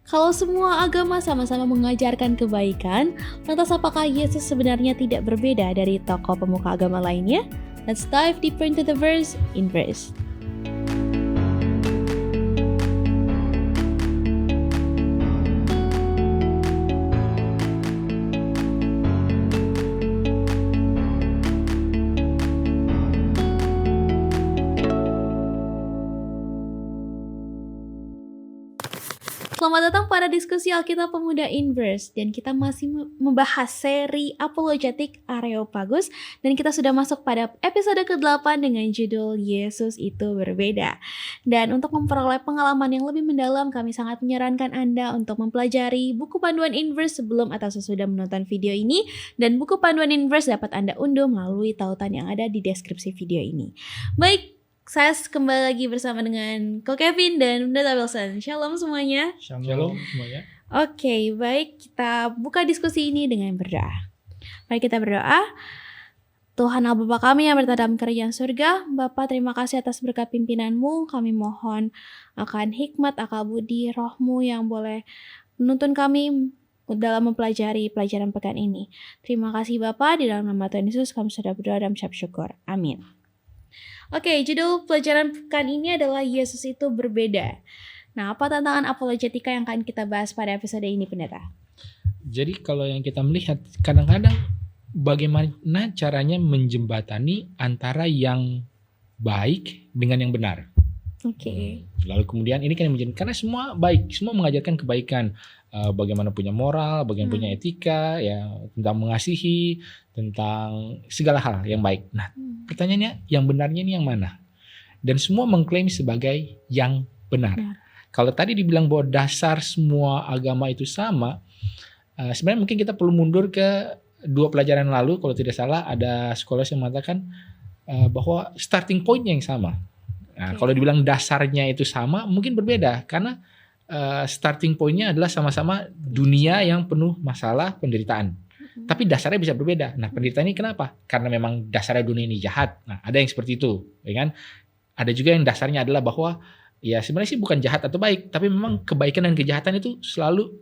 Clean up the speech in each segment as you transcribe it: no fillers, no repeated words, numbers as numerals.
Kalau semua agama sama-sama mengajarkan kebaikan, lantas apakah Yesus sebenarnya tidak berbeda dari tokoh pemuka agama lainnya? Let's dive deeper into the verse in verse. Selamat datang pada diskusi Alkitab Pemuda Inverse, dan kita masih membahas seri Apologetik Areopagus, dan kita sudah masuk pada episode ke-8 dengan judul Yesus itu berbeda. Dan untuk memperoleh pengalaman yang lebih mendalam, kami sangat menyarankan Anda untuk mempelajari buku panduan Inverse sebelum atau sesudah menonton video ini, dan buku panduan Inverse dapat Anda unduh melalui tautan yang ada di deskripsi video ini. Baik, saya kembali lagi bersama dengan Ko Kevin dan Bunda Wilson. Shalom semuanya. Shalom semuanya. Oke, baik, kita buka diskusi ini dengan berdoa. Mari kita berdoa. Tuhan Allah Bapa kami yang berada dalam kerajaan surga, Bapa terima kasih atas berkat pimpinan-Mu. Kami mohon akan hikmat, akal budi, roh-Mu yang boleh menuntun kami dalam mempelajari pelajaran pekan ini. Terima kasih Bapa, di dalam nama Tuhan Yesus kami sudah berdoa dan mengucap syukur. Amin. Oke, judul pelajaran pekan ini adalah Yesus itu berbeda. Nah, apa tantangan apologetika yang akan kita bahas pada episode ini, Pendeta? Jadi kalau yang kita melihat, kadang-kadang bagaimana caranya menjembatani antara yang baik dengan yang benar. Oke. Lalu kemudian ini kan yang menjadi, karena semua baik, semua mengajarkan kebaikan, bagaimana punya moral, bagaimana punya etika, ya tentang mengasihi, tentang segala hal yang baik. Nah, pertanyaannya yang benarnya ini yang mana? Dan semua mengklaim sebagai yang benar. Kalau tadi dibilang bahwa dasar semua agama itu sama, sebenarnya mungkin kita perlu mundur ke 2 pelajaran lalu. Kalau tidak salah ada sekolah yang mengatakan bahwa starting point yang sama. Nah, kalau dibilang dasarnya itu sama, mungkin berbeda karena starting point-nya adalah sama-sama dunia yang penuh masalah penderitaan. Tapi dasarnya bisa berbeda. Nah, penderitaan ini kenapa? Karena memang dasarnya dunia ini jahat. Nah, ada yang seperti itu, ya kan? Ada juga yang dasarnya adalah bahwa ya sebenarnya sih bukan jahat atau baik, tapi memang kebaikan dan kejahatan itu selalu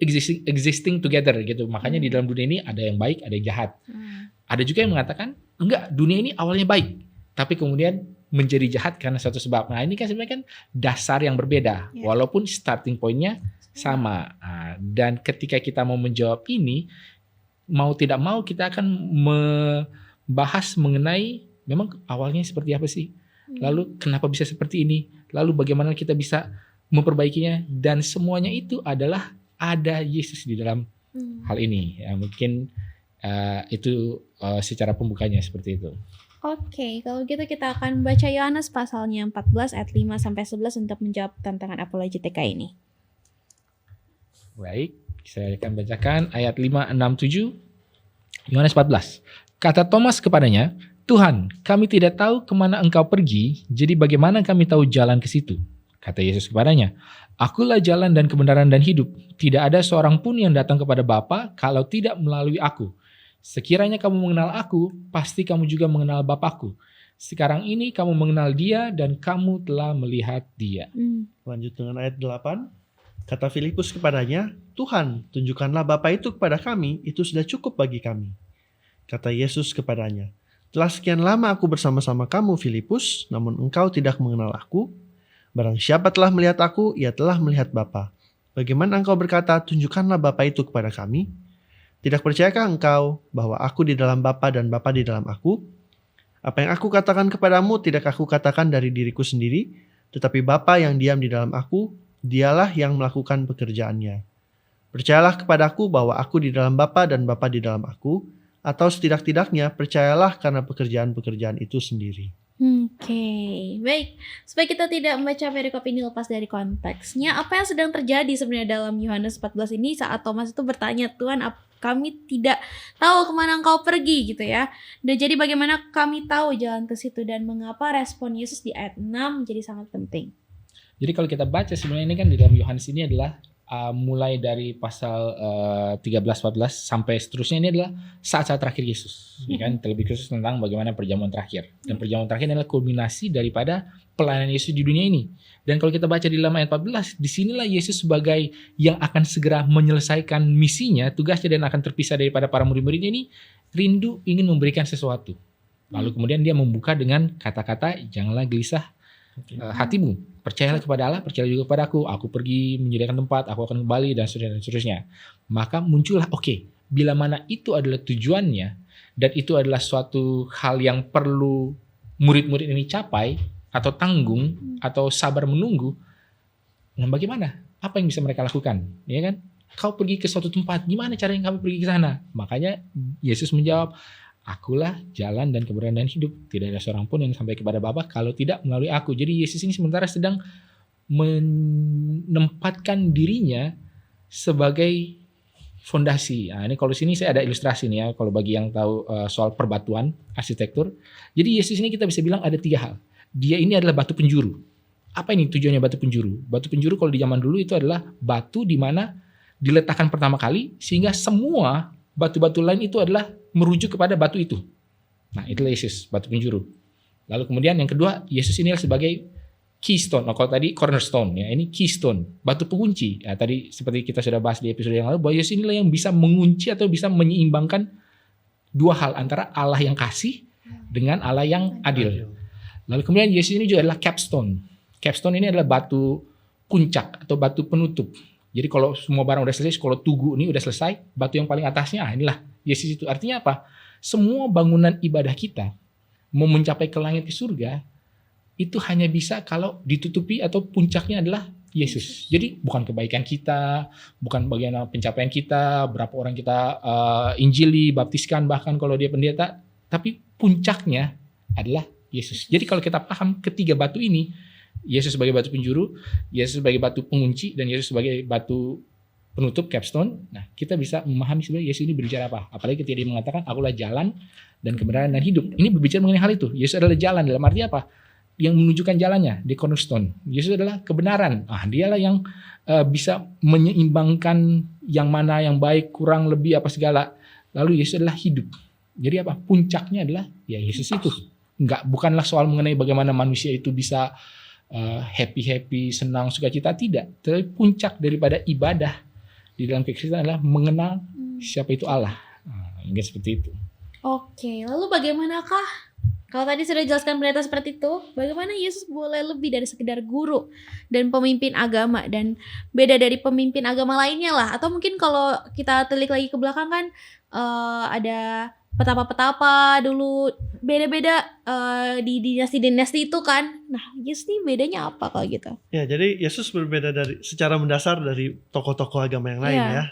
existing together gitu. Makanya di dalam dunia ini ada yang baik, ada yang jahat. Ada juga yang mengatakan enggak, dunia ini awalnya baik, tapi kemudian menjadi jahat karena suatu sebab. Nah, ini kan sebenarnya kan dasar yang berbeda, walaupun starting point-nya sama. Nah, dan ketika kita mau menjawab ini, mau tidak mau kita akan membahas mengenai memang awalnya seperti apa sih, lalu kenapa bisa seperti ini, lalu bagaimana kita bisa memperbaikinya, dan semuanya itu adalah ada Yesus di dalam hal ini. Ya, mungkin itu secara pembukanya seperti itu. Oke, kalau gitu kita akan baca Yohanes pasalnya 14 ayat 5-11 untuk menjawab tantangan apologetika ini. Baik, saya akan bacakan ayat 5, 6, 7. Yohanes 14. Kata Thomas kepadanya, Tuhan, kami tidak tahu kemana engkau pergi, jadi bagaimana kami tahu jalan ke situ? Kata Yesus kepadanya, Akulah jalan dan kebenaran dan hidup. Tidak ada seorang pun yang datang kepada Bapa kalau tidak melalui aku. Sekiranya kamu mengenal aku, pasti kamu juga mengenal Bapakku. Sekarang ini kamu mengenal dia dan kamu telah melihat dia. Lanjut dengan ayat 8. Kata Filipus kepadanya, Tuhan, tunjukkanlah Bapa itu kepada kami, itu sudah cukup bagi kami. Kata Yesus kepadanya, telah sekian lama aku bersama-sama kamu, Filipus, namun engkau tidak mengenal aku. Barang siapa telah melihat aku, ia telah melihat Bapa. Bagaimana engkau berkata, tunjukkanlah Bapa itu kepada kami? Tidak percayakah engkau bahwa aku di dalam Bapa dan Bapa di dalam aku? Apa yang aku katakan kepadamu tidak aku katakan dari diriku sendiri, tetapi Bapa yang diam di dalam aku, dialah yang melakukan pekerjaannya. Percayalah kepadaku bahwa aku di dalam Bapa dan Bapa di dalam aku, atau setidak-tidaknya percayalah karena pekerjaan-pekerjaan itu sendiri. Oke, baik. Supaya kita tidak membaca perikop ini lepas dari konteksnya, apa yang sedang terjadi sebenarnya dalam Yohanes 14 ini saat Thomas itu bertanya, Tuhan, kami tidak tahu kemana engkau pergi gitu ya. Dan jadi bagaimana kami tahu jalan ke situ, dan mengapa respon Yesus di ayat 6 menjadi sangat penting. Jadi kalau kita baca sebenarnya ini kan di dalam Yohanes ini adalah mulai dari pasal 13-14 sampai seterusnya ini adalah saat-saat terakhir Yesus, ya kan? Terlebih khusus tentang bagaimana perjamuan terakhir. Dan perjamuan terakhir adalah kulminasi daripada pelayanan Yesus di dunia ini. Dan kalau kita baca di dalam ayat 14, disinilah Yesus sebagai yang akan segera menyelesaikan misinya, tugasnya, dan akan terpisah daripada para murid-muridnya ini, rindu ingin memberikan sesuatu. Lalu kemudian dia membuka dengan kata-kata, janganlah gelisah hatimu, percayalah kepada Allah, percayalah juga kepada aku pergi menyediakan tempat, aku akan kembali, dan seterusnya, dan seterusnya. Maka muncullah, bila mana itu adalah tujuannya, dan itu adalah suatu hal yang perlu murid-murid ini capai, atau tanggung, atau sabar menunggu, nah bagaimana? Apa yang bisa mereka lakukan? Ya kan? Kau pergi ke suatu tempat, gimana caranya kamu pergi ke sana? Makanya Yesus menjawab, akulah jalan dan kebenaran dan hidup. Tidak ada seorang pun yang sampai kepada Bapa kalau tidak melalui aku. Jadi Yesus ini sementara sedang menempatkan dirinya sebagai fondasi. Nah, ini kalau sini saya ada ilustrasi nih ya, kalau bagi yang tahu soal perbatuan, arsitektur. Jadi Yesus ini kita bisa bilang ada 3 hal. Dia ini adalah batu penjuru. Apa ini tujuannya batu penjuru? Batu penjuru kalau di zaman dulu itu adalah batu di mana diletakkan pertama kali sehingga semua batu-batu lain itu adalah merujuk kepada batu itu. Nah, itulah Yesus, batu penjuru. Lalu kemudian yang kedua, Yesus ini sebagai keystone. Kalau tadi cornerstone, ya ini keystone, batu pengunci. Ya, tadi seperti kita sudah bahas di episode yang lalu, bahwa Yesus inilah yang bisa mengunci atau bisa menyeimbangkan 2 hal antara Allah yang kasih dengan Allah yang adil. Lalu kemudian Yesus ini juga adalah capstone. Capstone ini adalah batu puncak atau batu penutup. Jadi kalau semua barang udah selesai, kalau tugu ini udah selesai, batu yang paling atasnya, inilah Yesus itu. Artinya apa? Semua bangunan ibadah kita mau mencapai ke langit ke surga, itu hanya bisa kalau ditutupi atau puncaknya adalah Yesus. Jadi bukan kebaikan kita, bukan bagian pencapaian kita, berapa orang kita injili, baptiskan, bahkan kalau dia pendeta, tapi puncaknya adalah Yesus. Jadi kalau kita paham ketiga batu ini, Yesus sebagai batu penjuru, Yesus sebagai batu pengunci, dan Yesus sebagai batu penutup, capstone. Nah, kita bisa memahami sebenarnya Yesus ini berbicara apa. Apalagi ketika dia mengatakan, akulah jalan dan kebenaran dan hidup. Ini berbicara mengenai hal itu. Yesus adalah jalan, dalam arti apa? Yang menunjukkan jalannya, di cornerstone. Yesus adalah kebenaran. Dialah yang bisa menyeimbangkan yang mana yang baik, kurang, lebih, apa segala. Lalu Yesus adalah hidup. Jadi apa? Puncaknya adalah ya Yesus itu. Bukanlah soal mengenai bagaimana manusia itu bisa happy, senang, sukacita, tidak. Tapi puncak daripada ibadah di dalam kekristenan adalah mengenal siapa itu Allah. Mungkin seperti itu. Oke, lalu bagaimanakah? Kalau tadi sudah jelaskan pendeta seperti itu, bagaimana Yesus boleh lebih dari sekedar guru dan pemimpin agama, dan beda dari pemimpin agama lainnya lah? Atau mungkin kalau kita telik lagi ke belakang kan ada petapa-petapa dulu, beda-beda di dinasti-dinasti itu kan. Nah, Yesus ini bedanya apa kalau gitu? Ya, jadi Yesus berbeda secara mendasar dari tokoh-tokoh agama yang lain ya.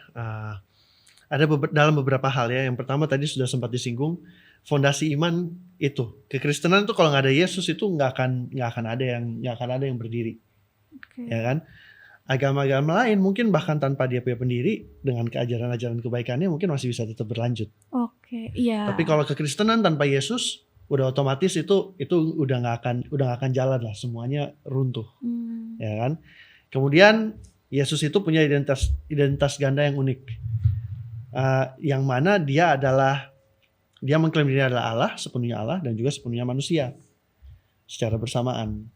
Ada dalam beberapa hal ya. Yang pertama tadi sudah sempat disinggung, fondasi iman itu. Kekristenan itu kalau nggak ada Yesus itu nggak akan ada yang berdiri. Ya kan? Agama-agama lain mungkin bahkan tanpa dia punya pendiri, dengan keajaran-ajaran kebaikannya mungkin masih bisa tetap berlanjut. Iya. Tapi kalau kekristenan tanpa Yesus, udah otomatis itu udah nggak akan jalan lah, semuanya runtuh. Ya kan? Kemudian Yesus itu punya identitas ganda yang unik. Yang mana dia mengklaim diri adalah Allah, sepenuhnya Allah, dan juga sepenuhnya manusia secara bersamaan.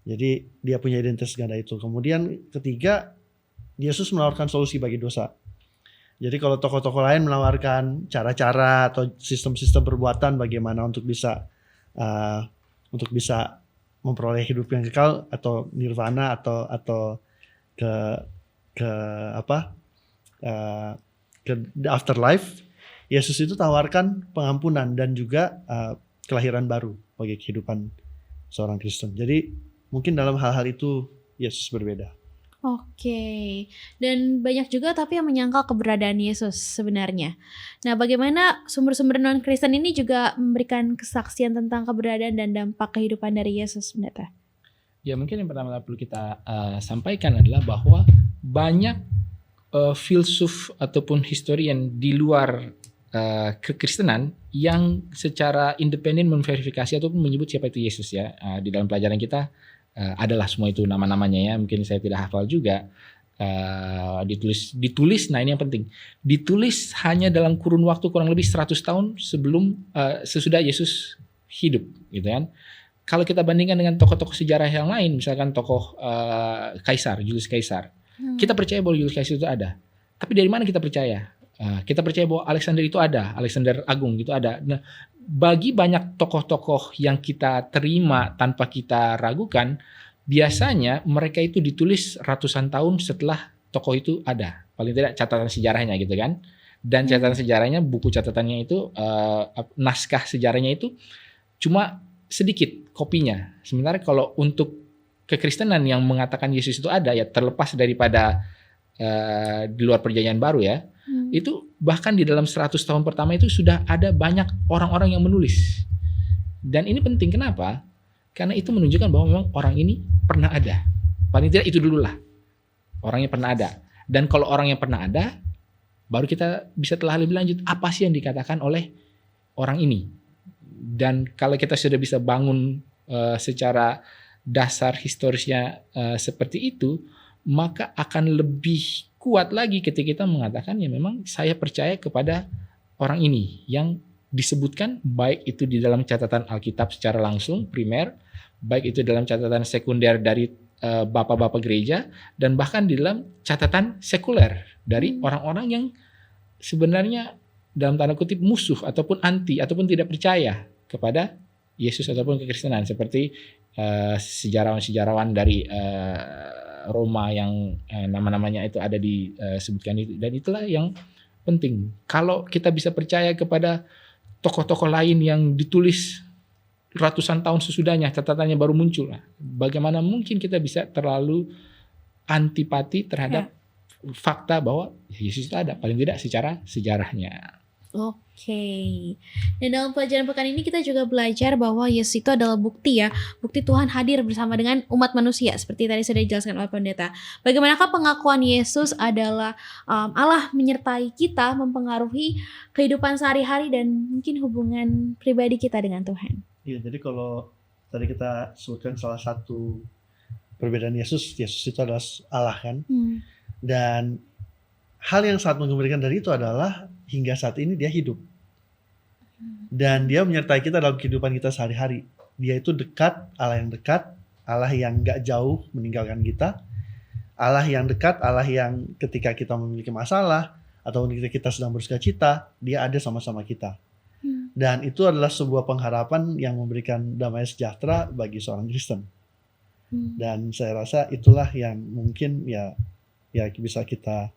Jadi dia punya identitas ganda itu. Kemudian ketiga, Yesus menawarkan solusi bagi dosa. Jadi kalau tokoh-tokoh lain menawarkan cara-cara atau sistem-sistem perbuatan bagaimana untuk bisa memperoleh hidup yang kekal atau nirvana atau ke afterlife, Yesus itu tawarkan pengampunan dan juga kelahiran baru bagi kehidupan seorang Kristen. Jadi mungkin dalam hal-hal itu Yesus berbeda. Oke. Dan banyak juga tapi yang menyangkal keberadaan Yesus sebenarnya. Nah, bagaimana sumber-sumber non-Kristen ini juga memberikan kesaksian tentang keberadaan dan dampak kehidupan dari Yesus, pendeta? Ya, mungkin yang pertama perlu kita sampaikan adalah bahwa banyak filsuf ataupun historian di luar kekristenan yang secara independen memverifikasi ataupun menyebut siapa itu Yesus ya. Di dalam pelajaran kita adalah semua itu nama-namanya ya, mungkin saya tidak hafal juga. ditulis. Nah ini yang penting, ditulis hanya dalam kurun waktu kurang lebih 100 tahun sesudah Yesus hidup, gitu kan. Kalau kita bandingkan dengan tokoh-tokoh sejarah yang lain, misalkan tokoh Julius Caesar, kita percaya bahwa Julius Caesar itu ada. Tapi dari mana kita percaya? Kita percaya bahwa Alexander itu ada, Alexander Agung itu ada. Nah, bagi banyak tokoh-tokoh yang kita terima tanpa kita ragukan, biasanya mereka itu ditulis ratusan tahun setelah tokoh itu ada. Paling tidak catatan sejarahnya gitu kan. Dan catatan sejarahnya, buku catatannya itu, naskah sejarahnya itu cuma sedikit kopinya. Sementara kalau untuk kekristenan yang mengatakan Yesus itu ada, ya terlepas daripada di luar perjanjian baru ya, itu bahkan di dalam 100 tahun pertama itu sudah ada banyak orang-orang yang menulis. Dan ini penting, kenapa? Karena itu menunjukkan bahwa memang orang ini pernah ada. Paling tidak itu dulu lah, orangnya pernah ada. Dan kalau orang yang pernah ada, baru kita bisa telah lebih lanjut apa sih yang dikatakan oleh orang ini. Dan kalau kita sudah bisa bangun secara dasar historisnya seperti itu, maka akan lebih kuat lagi ketika kita mengatakan ya memang saya percaya kepada orang ini yang disebutkan, baik itu di dalam catatan Alkitab secara langsung primer, baik itu dalam catatan sekunder dari bapak-bapak gereja, dan bahkan di dalam catatan sekuler dari orang-orang yang sebenarnya dalam tanda kutip musuh ataupun anti ataupun tidak percaya kepada Yesus ataupun kekristenan, seperti sejarawan-sejarawan dari Roma yang nama-namanya itu ada disebutkan itu. Dan itulah yang penting. Kalau kita bisa percaya kepada tokoh-tokoh lain yang ditulis ratusan tahun sesudahnya, catatannya baru muncul, bagaimana mungkin kita bisa terlalu antipati terhadap fakta bahwa Yesus itu ada, paling tidak secara sejarahnya. Oke. Dan dalam pelajaran pekan ini kita juga belajar bahwa Yesus itu adalah bukti Tuhan hadir bersama dengan umat manusia, seperti tadi sudah dijelaskan oleh pendeta. Bagaimanakah pengakuan Yesus adalah Allah menyertai kita, mempengaruhi kehidupan sehari-hari dan mungkin hubungan pribadi kita dengan Tuhan. Iya, jadi kalau tadi kita sebutkan salah satu perbedaan Yesus itu adalah Allah kan. Dan hal yang sangat mengembirakan dari itu adalah hingga saat ini dia hidup. Dan dia menyertai kita dalam kehidupan kita sehari-hari. Dia itu dekat, Allah yang dekat, Allah yang gak jauh meninggalkan kita, Allah yang dekat, Allah yang ketika kita memiliki masalah atau ketika kita sedang bersuka cita, dia ada sama-sama kita. Dan itu adalah sebuah pengharapan yang memberikan damai sejahtera bagi seorang Kristen. Dan saya rasa itulah yang mungkin ya bisa kita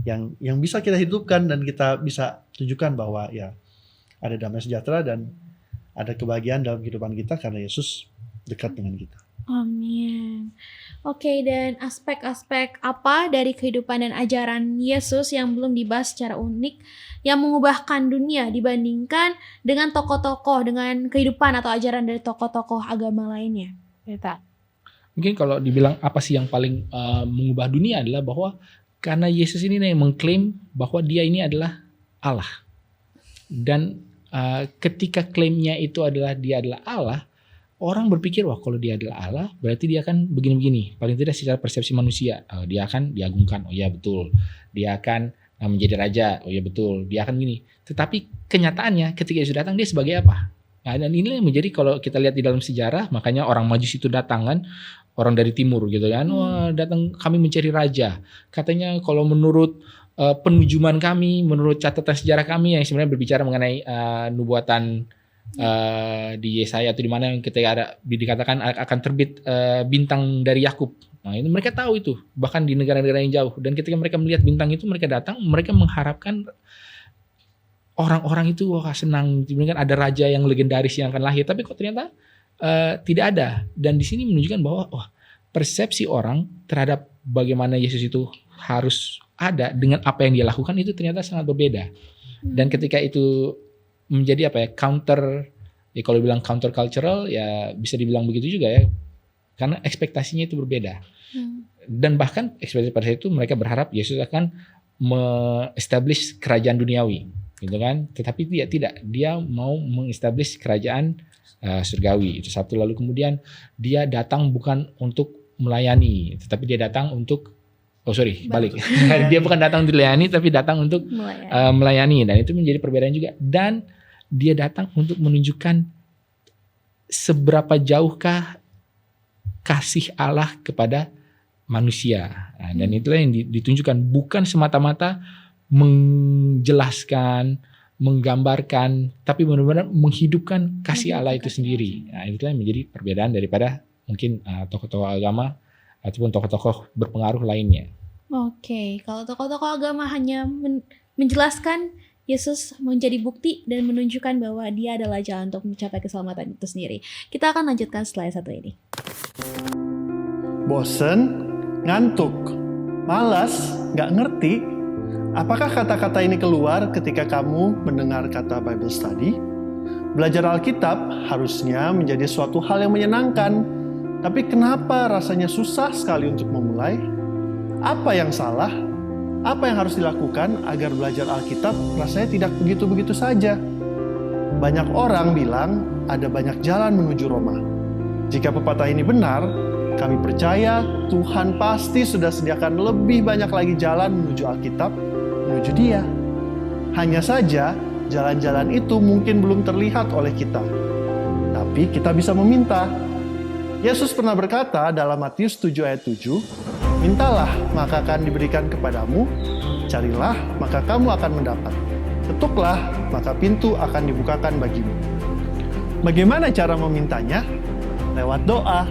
yang bisa kita hidupkan dan kita bisa tunjukkan bahwa ya ada damai sejahtera dan ada kebahagiaan dalam kehidupan kita karena Yesus dekat dengan kita. Amin. Oke, dan aspek-aspek apa dari kehidupan dan ajaran Yesus yang belum dibahas secara unik yang mengubahkan dunia dibandingkan dengan tokoh-tokoh, dengan kehidupan atau ajaran dari tokoh-tokoh agama lainnya? Kita. Mungkin kalau dibilang apa sih yang paling mengubah dunia adalah bahwa karena Yesus ini yang mengklaim bahwa dia ini adalah Allah. Dan ketika klaimnya itu adalah dia adalah Allah, orang berpikir wah kalau dia adalah Allah berarti dia akan begini-begini. Paling tidak secara persepsi manusia, dia akan diagungkan, oh iya betul. Dia akan menjadi raja, oh iya betul. Dia akan begini. Tetapi kenyataannya ketika Yesus datang dia sebagai apa? Nah, dan inilah yang menjadi kalau kita lihat di dalam sejarah, makanya orang Majus itu datang kan, orang dari timur gitu kan, wah datang kami mencari raja. Katanya kalau menurut penujuman kami, menurut catatan sejarah kami yang sebenarnya berbicara mengenai nubuatan di Yesaya atau di mana yang ketika ada dikatakan akan terbit bintang dari Yakub. Nah, ini mereka tahu itu bahkan di negara-negara yang jauh, dan ketika mereka melihat bintang itu mereka datang, mereka mengharapkan orang-orang itu wah senang, kan ada raja yang legendaris yang akan lahir, tapi kok ternyata tidak ada. Dan di sini menunjukkan bahwa persepsi orang terhadap bagaimana Yesus itu harus ada dengan apa yang dia lakukan itu ternyata sangat berbeda. Dan ketika itu menjadi counter, ya kalau bilang counter cultural ya bisa dibilang begitu juga ya, karena ekspektasinya itu berbeda. Dan bahkan ekspektasi pada saat itu mereka berharap Yesus akan me-establish kerajaan duniawi, gitu kan? Tetapi dia tidak, dia mau meng-establish kerajaan surgawi, itu satu. Lalu kemudian dia datang bukan untuk melayani, tetapi dia datang untuk Oh sorry, balik. Bantu. Dia bukan datang untuk dilayani, tapi datang untuk Melayani. melayani. Dan itu menjadi perbedaan juga. Dan dia datang untuk menunjukkan seberapa jauhkah kasih Allah kepada manusia. Nah, dan itulah yang ditunjukkan, bukan semata-mata menjelaskan, menggambarkan, tapi benar-benar menghidupkan kasih Allah itu sendiri. Nah, itulah yang menjadi perbedaan daripada mungkin tokoh-tokoh agama ataupun tokoh-tokoh berpengaruh lainnya. Oke, kalau tokoh-tokoh agama hanya menjelaskan, Yesus menjadi bukti dan menunjukkan bahwa dia adalah jalan untuk mencapai keselamatan itu sendiri. Kita akan lanjutkan setelah yang satu ini. Bosen, ngantuk, malas, nggak ngerti. Apakah kata-kata ini keluar ketika kamu mendengar kata Bible Study? Belajar Alkitab harusnya menjadi suatu hal yang menyenangkan. Tapi kenapa rasanya susah sekali untuk memulai? Apa yang salah? Apa yang harus dilakukan agar belajar Alkitab rasanya tidak begitu-begitu saja? Banyak orang bilang ada banyak jalan menuju Roma. Jika pepatah ini benar, kami percaya Tuhan pasti sudah sediakan lebih banyak lagi jalan menuju Alkitab, menuju Dia. Hanya saja, jalan-jalan itu mungkin belum terlihat oleh kita. Tapi kita bisa meminta. Yesus pernah berkata dalam Matius 7 ayat 7, "Mintalah, maka akan diberikan kepadamu. Carilah, maka kamu akan mendapat. Ketuklah, maka pintu akan dibukakan bagimu." Bagaimana cara memintanya? Lewat doa.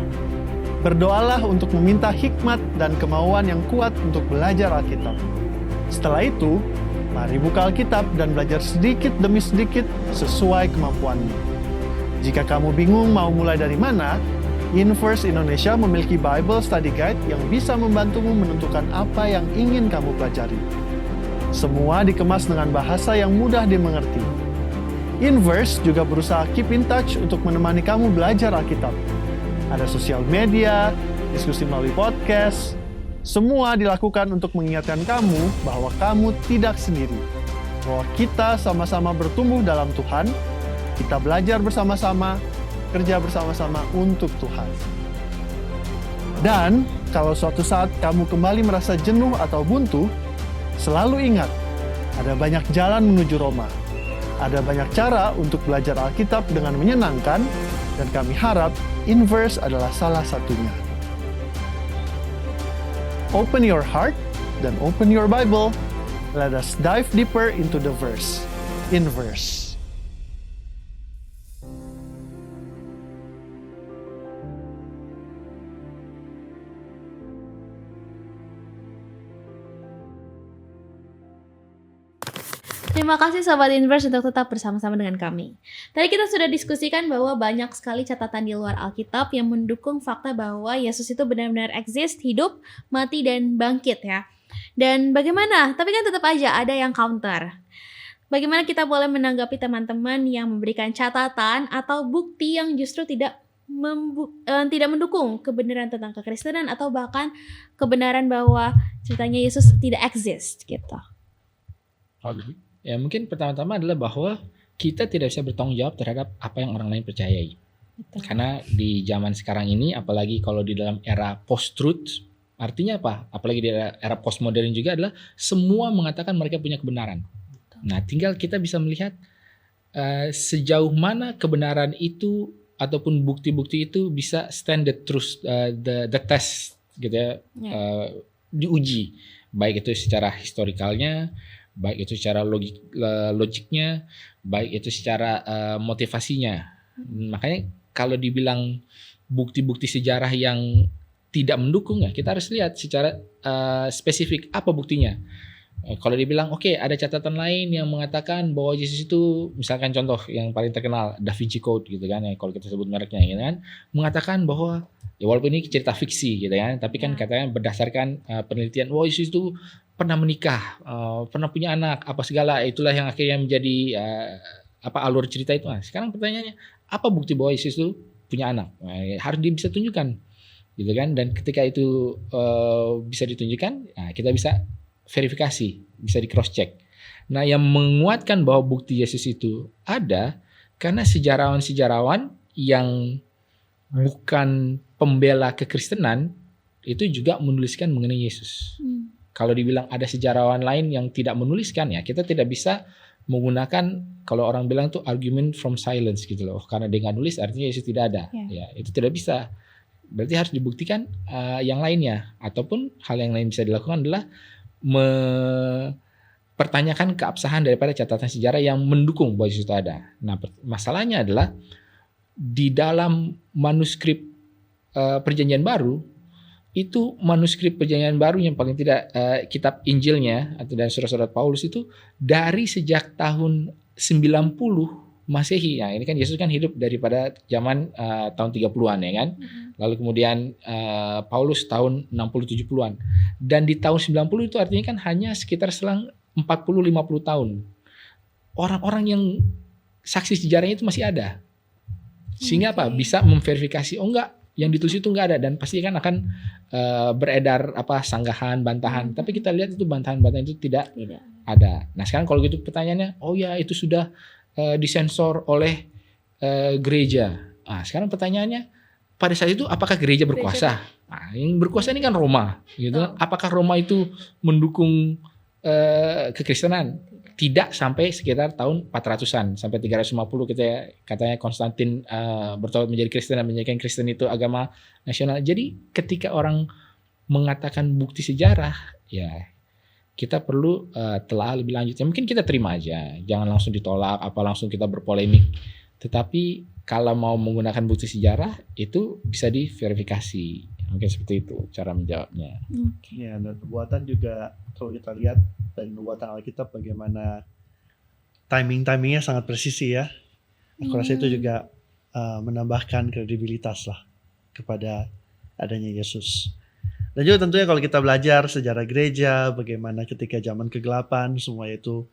Berdoalah untuk meminta hikmat dan kemauan yang kuat untuk belajar Alkitab. Setelah itu, mari buka Alkitab dan belajar sedikit demi sedikit sesuai kemampuanmu. Jika kamu bingung mau mulai dari mana, Inverse Indonesia memiliki Bible Study Guide yang bisa membantumu menentukan apa yang ingin kamu pelajari. Semua dikemas dengan bahasa yang mudah dimengerti. Inverse juga berusaha keep in touch untuk menemani kamu belajar Alkitab. Ada sosial media, diskusi melalui podcast. Semua dilakukan untuk mengingatkan kamu bahwa kamu tidak sendiri. Bahwa kita sama-sama bertumbuh dalam Tuhan, kita belajar bersama-sama, kerja bersama-sama untuk Tuhan. Dan kalau suatu saat kamu kembali merasa jenuh atau buntu, selalu ingat, ada banyak jalan menuju Roma. Ada banyak cara untuk belajar Alkitab dengan menyenangkan, dan kami harap Inverse adalah salah satunya. Open your heart dan open your Bible. Let us dive deeper into the verse. Inverse. Terima kasih Sobat Inverse untuk tetap bersama-sama dengan kami. Tadi kita sudah diskusikan bahwa banyak sekali catatan di luar Alkitab yang mendukung fakta bahwa Yesus itu benar-benar exist, hidup, mati, dan bangkit ya. Dan bagaimana? Tapi kan tetap aja ada yang counter. Bagaimana kita boleh menanggapi teman-teman yang memberikan catatan atau bukti yang justru tidak mendukung kebenaran tentang kekristenan atau bahkan kebenaran bahwa ceritanya Yesus tidak exist gitu. Ya mungkin pertama-tama adalah bahwa kita tidak bisa bertanggung jawab terhadap apa yang orang lain percayai. Betul. Karena di zaman sekarang ini, apalagi kalau di dalam era post-truth, artinya apa? Apalagi di era postmodern juga adalah semua mengatakan mereka punya kebenaran. Betul. Nah tinggal kita bisa melihat sejauh mana kebenaran itu ataupun bukti-bukti itu bisa stand the truth, the test gitu ya, diuji. Baik itu secara historikalnya, baik itu secara logiknya, baik itu secara motivasinya. Makanya kalau dibilang bukti-bukti sejarah yang tidak mendukung, ya kita harus lihat secara spesifik apa buktinya. Kalau dibilang oke, ada catatan lain yang mengatakan bahwa Yesus itu, misalkan contoh yang paling terkenal Da Vinci Code gitu kan ya, kalau kita sebut mereknya gitu kan, mengatakan bahwa ya walaupun ini cerita fiksi gitu kan, tapi kan katanya berdasarkan penelitian bahwa Yesus itu pernah menikah, pernah punya anak, apa segala, itulah yang akhirnya menjadi alur cerita itu. Nah, sekarang pertanyaannya, apa bukti bahwa Yesus itu punya anak? Nah, harus dia bisa tunjukkan, gitu kan? Dan ketika itu bisa ditunjukkan, nah, kita bisa verifikasi, bisa di cross check. Nah, yang menguatkan bahwa bukti Yesus itu ada karena sejarawan-sejarawan yang bukan pembela kekristenan itu juga menuliskan mengenai Yesus. Kalau dibilang ada sejarawan lain yang tidak menuliskan, ya kita tidak bisa menggunakan, kalau orang bilang tuh argument from silence gitu loh. Karena dia nggak nulis artinya Yesus tidak ada. Ya, itu tidak bisa. Berarti harus dibuktikan yang lainnya. Ataupun hal yang lain bisa dilakukan adalah mempertanyakan keabsahan daripada catatan sejarah yang mendukung bahwa Yesus itu ada. Nah, masalahnya adalah di dalam manuskrip Perjanjian Baru, itu manuskrip Perjanjian Baru yang paling tidak kitab Injilnya atau dan surat-surat Paulus itu dari sejak tahun 90 Masehi. Nah, ini kan Yesus kan hidup daripada zaman tahun 30-an ya kan. Lalu kemudian Paulus tahun 60-70-an. Dan di tahun 90 itu artinya kan hanya sekitar selang 40-50 tahun. Orang-orang yang saksi sejarahnya itu masih ada. Sehingga apa? Bisa memverifikasi, oh enggak, yang ditulis itu enggak ada, dan pasti kan akan beredar sanggahan, bantahan. Tapi kita lihat itu bantahan-bantahan itu tidak ada. Nah, sekarang kalau gitu pertanyaannya, oh ya itu sudah disensor oleh gereja. Nah, sekarang pertanyaannya, pada saat itu apakah gereja berkuasa? Nah, yang berkuasa ini kan Roma, gitu. Apakah Roma itu mendukung kekristenan? Tidak sampai sekitar tahun 400-an sampai 350 katanya Konstantin bertobat menjadi Kristen dan menjadikan Kristen itu agama nasional. Jadi ketika orang mengatakan bukti sejarah, ya kita perlu telah lebih lanjut. Ya mungkin kita terima aja, jangan langsung ditolak, langsung kita berpolemik. Tetapi kalau mau menggunakan bukti sejarah itu bisa diverifikasi. Mungkin seperti itu cara menjawabnya. Ya, dan nubuatan juga kalau kita lihat dari nubuatan Alkitab bagaimana timingnya sangat presisi ya. Aku rasa itu juga menambahkan kredibilitas lah kepada adanya Yesus. Dan juga tentunya kalau kita belajar sejarah gereja, bagaimana ketika zaman kegelapan semua itu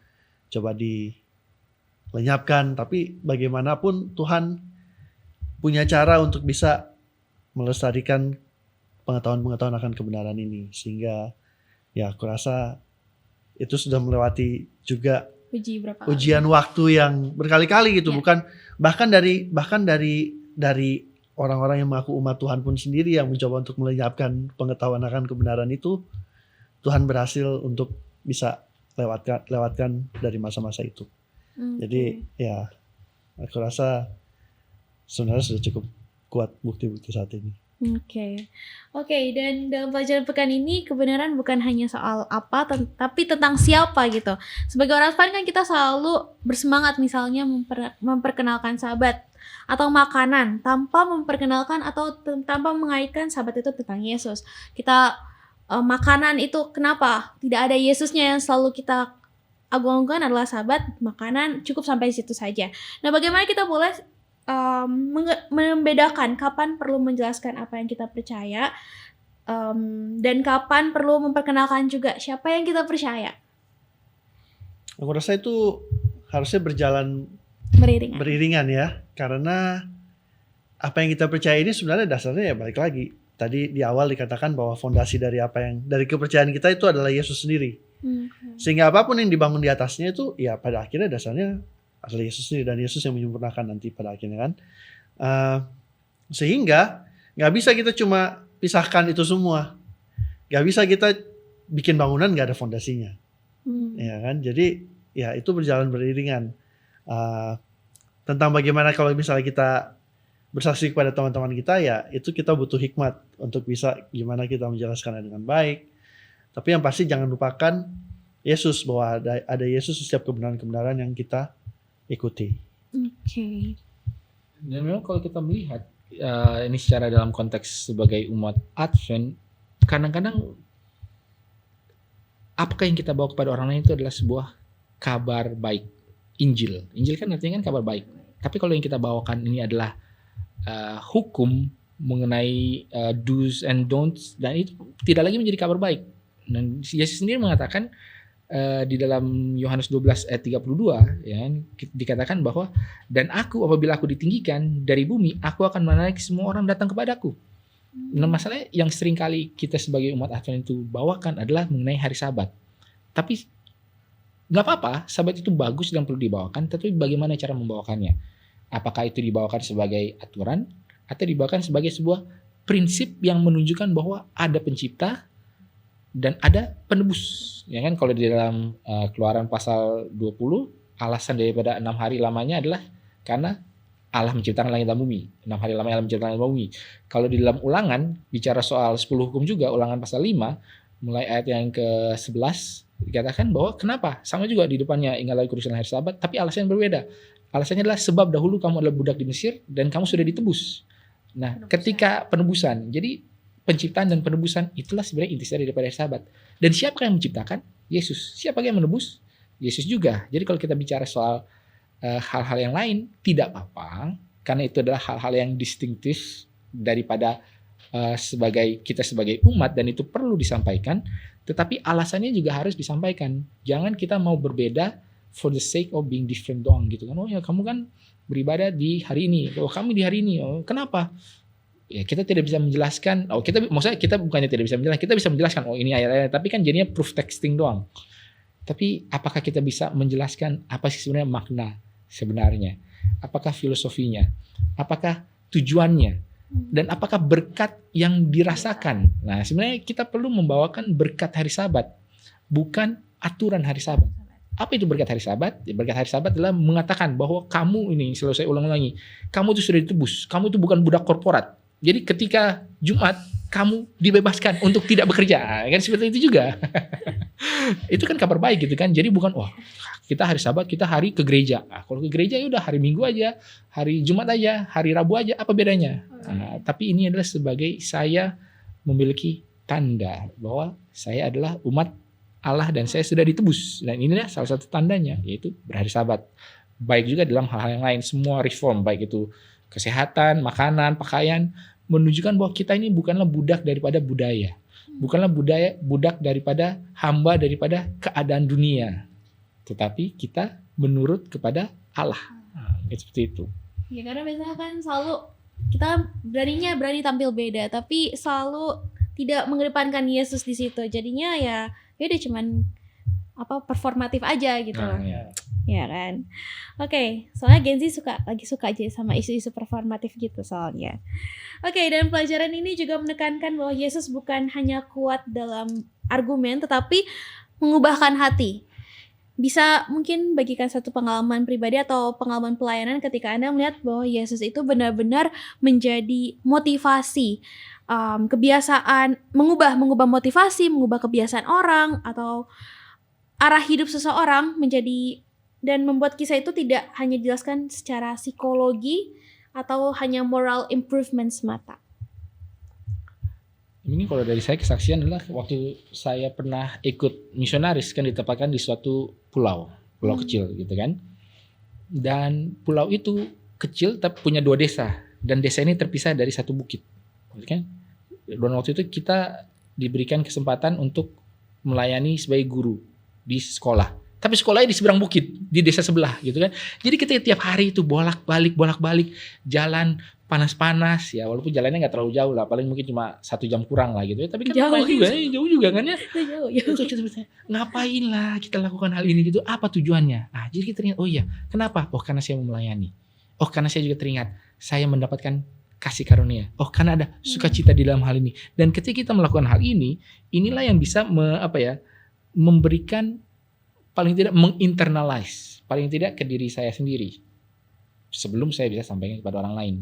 coba dilenyapkan, tapi bagaimanapun Tuhan punya cara untuk bisa melestarikan pengetahuan-pengetahuan akan kebenaran ini, sehingga ya aku rasa itu sudah melewati juga ujian waktu yang berkali-kali gitu, bukan bahkan dari orang-orang yang mengaku umat Tuhan pun sendiri yang mencoba untuk melenyapkan pengetahuan akan kebenaran itu, Tuhan berhasil untuk bisa lewatkan dari masa-masa itu. Jadi ya aku rasa sebenarnya sudah cukup kuat bukti-bukti saat ini. Oke, dan dalam pelajaran pekan ini kebenaran bukan hanya soal apa, tapi tentang siapa gitu. Sebagai orang Advent kan kita selalu bersemangat misalnya memperkenalkan sahabat atau makanan tanpa memperkenalkan atau tanpa mengaitkan sahabat itu tentang Yesus. Kita makanan itu kenapa tidak ada Yesusnya yang selalu kita agungkan adalah sahabat, makanan cukup sampai situ saja. Nah, bagaimana kita boleh membedakan kapan perlu menjelaskan apa yang kita percaya dan kapan perlu memperkenalkan juga siapa yang kita percaya? Aku rasa itu harusnya berjalan beriringan ya, karena apa yang kita percaya ini sebenarnya dasarnya ya balik lagi. Tadi di awal dikatakan bahwa fondasi dari kepercayaan kita itu adalah Yesus sendiri. Sehingga apapun yang dibangun di atasnya itu ya pada akhirnya dasarnya adalah Yesus sendiri, dan Yesus yang menyempurnakan nanti pada akhirnya kan. Sehingga gak bisa kita cuma pisahkan itu semua. Gak bisa kita bikin bangunan gak ada fondasinya. Ya kan? Jadi ya itu berjalan beriringan. Tentang bagaimana kalau misalnya kita bersaksi kepada teman-teman kita, ya itu kita butuh hikmat untuk bisa gimana kita menjelaskannya dengan baik. Tapi yang pasti jangan lupakan Yesus, bahwa ada Yesus setiap kebenaran-kebenaran yang kita ikuti. Dan memang kalau kita melihat ini secara dalam konteks sebagai umat Advent, kadang-kadang apakah yang kita bawa kepada orang lain itu adalah sebuah kabar baik, Injil. Injil kan artinya kan kabar baik. Tapi kalau yang kita bawakan ini adalah hukum mengenai do's and don'ts, dan itu tidak lagi menjadi kabar baik. Dan Yesus sendiri mengatakan di dalam Yohanes 12 ayat 32 ya, dikatakan bahwa dan apabila aku ditinggikan dari bumi, aku akan menarik semua orang datang kepadaku. Nah, masalahnya yang sering kali kita sebagai umat Advent itu bawakan adalah mengenai hari Sabat. Tapi nggak apa-apa, Sabat itu bagus dan perlu dibawakan, tapi bagaimana cara membawakannya? Apakah itu dibawakan sebagai aturan atau dibawakan sebagai sebuah prinsip yang menunjukkan bahwa ada pencipta dan ada penebus. Ya kan, kalau di dalam Keluaran pasal 20, alasan daripada 6 hari lamanya adalah karena Allah menciptakan langit dan bumi. 6 hari lamanya Allah menciptakan langit dan bumi. Kalau di dalam Ulangan bicara soal 10 hukum juga, Ulangan pasal 5 mulai ayat yang ke-11 dikatakan bahwa kenapa? Sama juga di depannya, ingatlah kudusan hari Sabat, tapi alasannya berbeda. Alasannya adalah sebab dahulu kamu adalah budak di Mesir dan kamu sudah ditebus. Nah, ketika penebusan, jadi penciptaan dan penebusan itulah sebenarnya intisari daripada hari Sabat. Dan siapa yang menciptakan? Yesus. Siapa yang menebus? Yesus juga. Jadi kalau kita bicara soal hal-hal yang lain, tidak apa-apa, karena itu adalah hal-hal yang distinktif daripada kita sebagai umat, dan itu perlu disampaikan. Tetapi alasannya juga harus disampaikan. Jangan kita mau berbeda for the sake of being different doang gitu kan. Oh ya, kamu kan beribadah di hari ini. Oh, kami di hari ini. Oh, kenapa? Ya, kita tidak bisa menjelaskan. Oh, maksudnya kita bukannya tidak bisa menjelaskan. Kita bisa menjelaskan. Oh, ini ayat-ayat. Tapi kan jadinya proof texting doang. Tapi apakah kita bisa menjelaskan apa sih sebenarnya makna sebenarnya? Apakah filosofinya? Apakah tujuannya? Dan apakah berkat yang dirasakan? Nah, sebenarnya kita perlu membawakan berkat hari Sabat, bukan aturan hari Sabat. Apa itu berkat hari Sabat? Ya, berkat hari Sabat adalah mengatakan bahwa kamu ini, selalu saya ulang-ulangi, kamu itu sudah ditebus, kamu itu bukan budak korporat. Jadi ketika Jumat, kamu dibebaskan untuk tidak bekerja. Kan seperti itu juga. Itu kan kabar baik gitu kan. Jadi bukan, wah, kita hari Sabat, kita hari ke gereja. Nah, kalau ke gereja ya udah hari Minggu aja, hari Jumat aja, hari Rabu aja, apa bedanya? Nah, tapi ini adalah sebagai saya memiliki tanda bahwa saya adalah umat Allah dan saya sudah ditebus. Dan inilah salah satu tandanya, yaitu berhari Sabat. Baik juga dalam hal-hal yang lain, semua reform, baik itu kesehatan, makanan, pakaian, menunjukkan bahwa kita ini bukanlah budak daripada budaya. Bukanlah budak daripada hamba daripada keadaan dunia. Tetapi kita menurut kepada Allah. Nah, seperti itu. Ya, karena biasanya kan selalu kita berani tampil beda, tapi selalu tidak mengedepankan Yesus di situ. Jadinya ya udah cuman performatif aja gitu. Ya kan. Oke, soalnya Gen Z lagi suka aja sama isu-isu performatif gitu soalnya. Oke, dan pelajaran ini juga menekankan bahwa Yesus bukan hanya kuat dalam argumen, tetapi mengubahkan hati. Bisa mungkin bagikan satu pengalaman pribadi atau pengalaman pelayanan ketika Anda melihat bahwa Yesus itu benar-benar menjadi motivasi, kebiasaan, mengubah motivasi, mengubah kebiasaan orang atau arah hidup seseorang menjadi, dan membuat kisah itu tidak hanya dijelaskan secara psikologi atau hanya moral improvement semata. Ini kalau dari saya kesaksian adalah waktu saya pernah ikut misionaris, kan ditempatkan di suatu pulau kecil gitu kan. Dan pulau itu kecil tapi punya 2 desa, dan desa ini terpisah dari satu bukit. Kan? Dan waktu itu kita diberikan kesempatan untuk melayani sebagai guru di sekolah. Tapi sekolahnya di seberang bukit, di desa sebelah gitu kan. Jadi kita tiap hari itu bolak-balik jalan panas-panas ya, walaupun jalannya nggak terlalu jauh lah, paling mungkin cuma 1 jam kurang lah gitu ya. Tapi kan jauh juga kan ya. Jauh. Itu kita bertanya, ngapain lah kita lakukan hal ini gitu? Apa tujuannya? Ah, jadi kita teringat, oh iya, kenapa? Oh, karena saya mau melayani. Oh, karena saya juga teringat saya mendapatkan kasih karunia. Oh, karena ada sukacita di dalam hal ini. Dan ketika kita melakukan hal ini, inilah yang bisa memberikan, paling tidak menginternalize, paling tidak ke diri saya sendiri, sebelum saya bisa sampaikan kepada orang lain.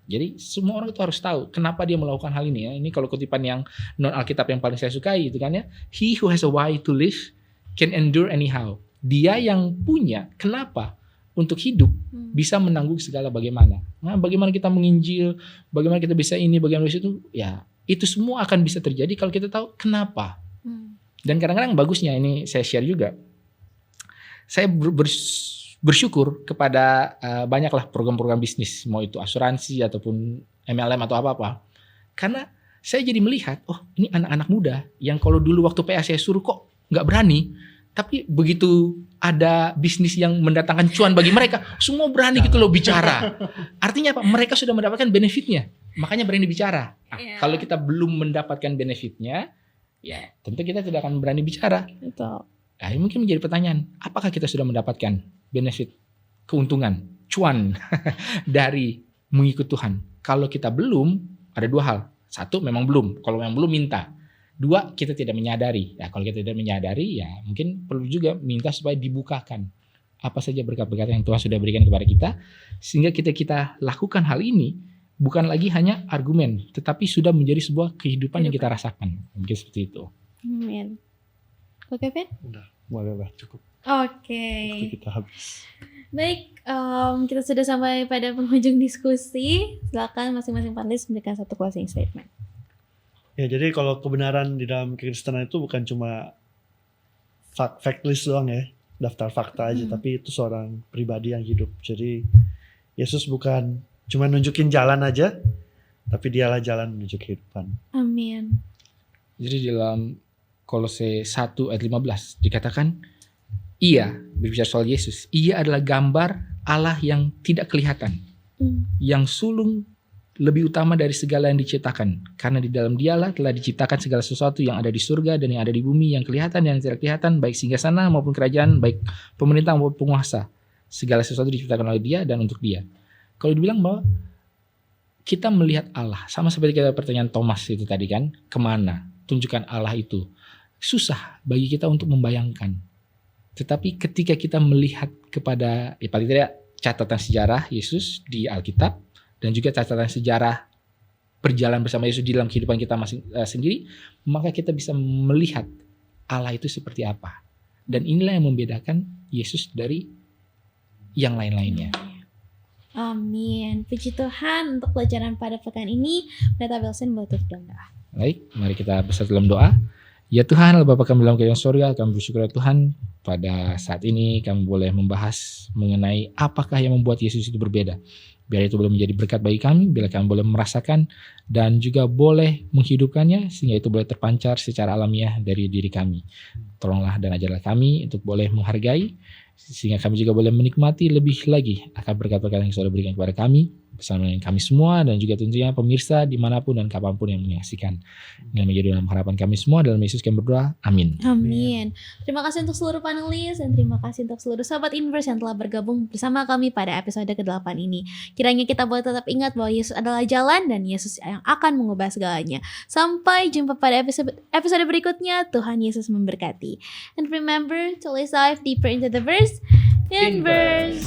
Jadi semua orang itu harus tahu kenapa dia melakukan hal ini ya. Ini kalau kutipan yang non Alkitab yang paling saya sukai itu kan ya. He who has a why to live can endure anyhow. Dia yang punya kenapa untuk hidup bisa menanggung segala bagaimana. Nah, bagaimana kita menginjil, bagaimana kita bisa ini, bagaimana bisa itu, ya itu semua akan bisa terjadi kalau kita tahu kenapa. Dan kadang-kadang bagusnya ini saya share juga. Saya bersyukur kepada banyaklah program-program bisnis, mau itu asuransi ataupun MLM atau apa-apa. Karena saya jadi melihat, oh ini anak-anak muda yang kalau dulu waktu PA saya suruh kok nggak berani, tapi begitu ada bisnis yang mendatangkan cuan bagi mereka, semua berani gitu loh bicara. Artinya apa? Mereka sudah mendapatkan benefitnya, makanya berani bicara. Nah, kalau kita belum mendapatkan benefitnya, ya tentu kita tidak akan berani bicara. Betul. Nah, mungkin menjadi pertanyaan, apakah kita sudah mendapatkan benefit, keuntungan, cuan dari mengikut Tuhan? Kalau kita belum, ada 2 hal. Satu, memang belum. Kalau memang belum, minta. Dua, kita tidak menyadari. Ya, kalau kita tidak menyadari, ya mungkin perlu juga minta supaya dibukakan apa saja berkat-berkat yang Tuhan sudah berikan kepada kita, sehingga kita lakukan hal ini bukan lagi hanya argumen, tetapi sudah menjadi sebuah kehidupan yang kita rasakan. Mungkin seperti itu. Amin. Kok Kevin? Udah, boleh cukup. Oke. Waktu kita habis. Baik, kita sudah sampai pada penghujung diskusi. Silakan masing-masing panelis memberikan satu closing statement. Ya, jadi kalau kebenaran di dalam kekristenan itu bukan cuma fact list doang ya, daftar fakta aja, tapi itu seorang pribadi yang hidup. Jadi Yesus bukan cuma nunjukin jalan aja, tapi dialah jalan menuju kehidupan. Amin. Jadi dalam Kolose 1 ayat 15 dikatakan, ia, berbicara soal Yesus, ia adalah gambar Allah yang tidak kelihatan, yang sulung lebih utama dari segala yang diciptakan, karena di dalam dialah telah diciptakan segala sesuatu yang ada di surga dan yang ada di bumi, yang kelihatan dan yang tidak kelihatan, baik singgasana maupun kerajaan, baik pemerintah maupun penguasa. Segala sesuatu diciptakan oleh dia dan untuk dia. Kalau dibilang bahwa kita melihat Allah, sama seperti kita pertanyaan Thomas itu tadi kan, kemana? Tunjukkan Allah itu. Susah bagi kita untuk membayangkan. Tetapi ketika kita melihat kepada, ya paling tidak catatan sejarah Yesus di Alkitab, dan juga catatan sejarah perjalanan bersama Yesus di dalam kehidupan kita sendiri, maka kita bisa melihat Allah itu seperti apa. Dan inilah yang membedakan Yesus dari yang lain-lainnya. Amin. Puji Tuhan untuk pelajaran pada pekan ini. Pendeta Wilson boleh tutup dalam doa. Baik, mari kita bersatu dalam doa. Ya Tuhan, Allah Bapa kami dalam kerajaan surga, kami bersyukur ya Tuhan, pada saat ini kami boleh membahas mengenai apakah yang membuat Yesus itu berbeda. Biar itu boleh menjadi berkat bagi kami, bila kami boleh merasakan dan juga boleh menghidupkannya, sehingga itu boleh terpancar secara alamiah dari diri kami. Tolonglah dan ajarlah kami untuk boleh menghargai, sehingga kami juga boleh menikmati lebih lagi akan berkat-berkat yang sudah berikan kepada kami, bersama dengan kami semua, dan juga tentunya pemirsa dimanapun dan kapanpun yang menyaksikan. Dengan menjadi dalam harapan kami semua, dalam Yesus kami berdoa, amin. Amin. Terima kasih untuk seluruh panelis dan terima kasih untuk seluruh sahabat Inverse yang telah bergabung bersama kami pada episode ke-8 ini. Kiranya kita boleh tetap ingat bahwa Yesus adalah jalan dan Yesus yang akan mengubah segalanya. Sampai jumpa pada episode berikutnya. Tuhan Yesus memberkati. And remember to let's dive deeper into the verse. Inverse.